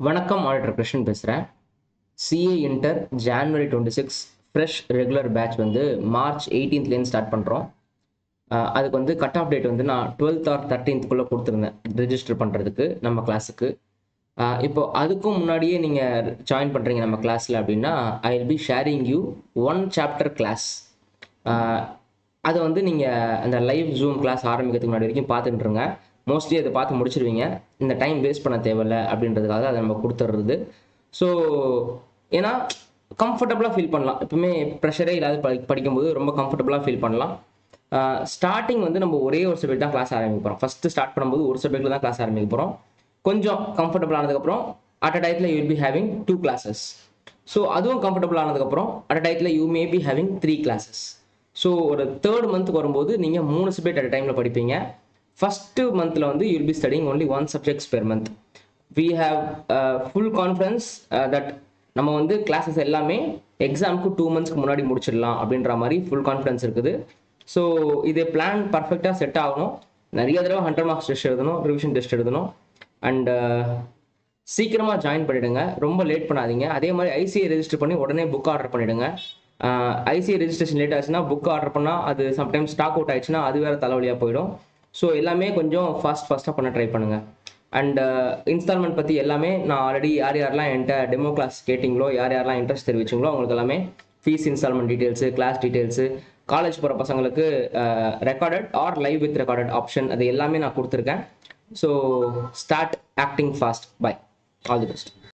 வணக்கம் ஆடிட்டர் கிருஷ்ணன் பேசுகிறேன். CA inter January 26 fresh regular batch வந்து மார்ச் 18லேருந்து ஸ்டார்ட் பண்ணுறோம். அதுக்கு வந்து கட் ஆஃப் டேட் வந்து நான் 12th ஆர் 13th கொடுத்துருந்தேன் ரெஜிஸ்டர் பண்ணுறதுக்கு நம்ம கிளாஸுக்கு. இப்போ அதுக்கும் முன்னாடியே நீங்கள் ஜாயின் பண்ணுறீங்க நம்ம கிளாஸில் அப்படின்னா, I will be sharing you one chapter class. அதை வந்து நீங்கள் அந்த லைவ் ஜூம் கிளாஸ் ஆரம்பிக்கிறதுக்கு முன்னாடி வரைக்கும் பார்த்துட்டுருங்க. மோஸ்ட்லி அதை பார்த்து முடிச்சிருவீங்க. இந்த டைம் வேஸ்ட் பண்ண தேவையில்லை அப்படின்றதுக்காக அதை நம்ம கொடுத்துட்றது. ஸோ ஏன்னா கம்ஃபர்டபுளாக ஃபீல் பண்ணலாம். எப்பவுமே ப்ரெஷரே இல்லாத படிக்கும்போது ரொம்ப கம்ஃபர்டபுளாக ஃபீல் பண்ணலாம். ஸ்டார்டிங் வந்து நம்ம ஒரே ஒரு சப்ஜெக்ட் தான் கிளாஸ் ஆரம்பிக்க போகிறோம். ஃபஸ்ட்டு ஸ்டார்ட் பண்ணும்போது ஒரு சப்ஜெக்டில் தான் கிளாஸ் ஆரம்பிக்க போகிறோம். கொஞ்சம் கம்ஃபர்டபுள் ஆனதுக்கப்புறம் அட் அ டயத்தில் you will be having 2 classes. So அதுவும் கம்ஃபர்டபுள் ஆனதுக்கப்புறம் அட் அ டயத்தில் you may be having 3 classes. So ஒரு 3rd மந்த்துக்கு வரும்போது நீங்கள் 3 சப்ஜெக்ட் அட் டைமில் படிப்பீங்க. ஃபஸ்ட்டு மந்தில் வந்து you will be studying only 1 subjects per month. We have full confidence that நம்ம வந்து கிளாஸஸ் எல்லாமே எக்ஸாமுக்கு 2 months முன்னாடி முடிச்சிடலாம் அப்படின்ற மாதிரி ஃபுல் கான்ஃபிடன்ஸ் இருக்குது. ஸோ இது பிளான் பர்ஃபெக்டாக செட் ஆகணும். நிறைய தடவை 100 marks டெஸ்ட் எழுதணும், ரிவிஷன் டெஸ்ட் எழுதணும். அண்ட் சீக்கிரமாக ஜாயின் பண்ணிவிடுங்க, ரொம்ப லேட் பண்ணாதீங்க. அதே மாதிரி ஐசிஐ ரெஜிஸ்டர் பண்ணி உடனே புக் ஆர்டர் பண்ணிவிடுங்க. ஐசிஐ ரெஜிஸ்ட்ரேஷன் லேட் ஆச்சுன்னா புக் ஆர்டர் பண்ணால் அது சம்டைம்ஸ் ஸ்டாக் அவுட் ஆயிடுச்சுன்னா அது வேறு தலைவலியாக போயிடும். ஸோ எல்லாமே கொஞ்சம் ஃபாஸ்ட்டாக பண்ண ட்ரை பண்ணுங்கள். அண்ட் இன்ஸ்டால்மெண்ட் பற்றி எல்லாமே நான் ஆல்ரெடி யாரெல்லாம் என்கிட்ட டெமோ கிளாஸ் கேட்டிங்களோ, யாரெல்லாம் இன்ட்ரெஸ்ட் தெரிவிச்சிங்களோ அவங்களுக்கு எல்லாமே fees, instalment details, class details, college போகிற பசங்களுக்கு recorded or live with recorded option அது எல்லாமே நான் கொடுத்துருக்கேன். So start acting fast. Bye. All the best.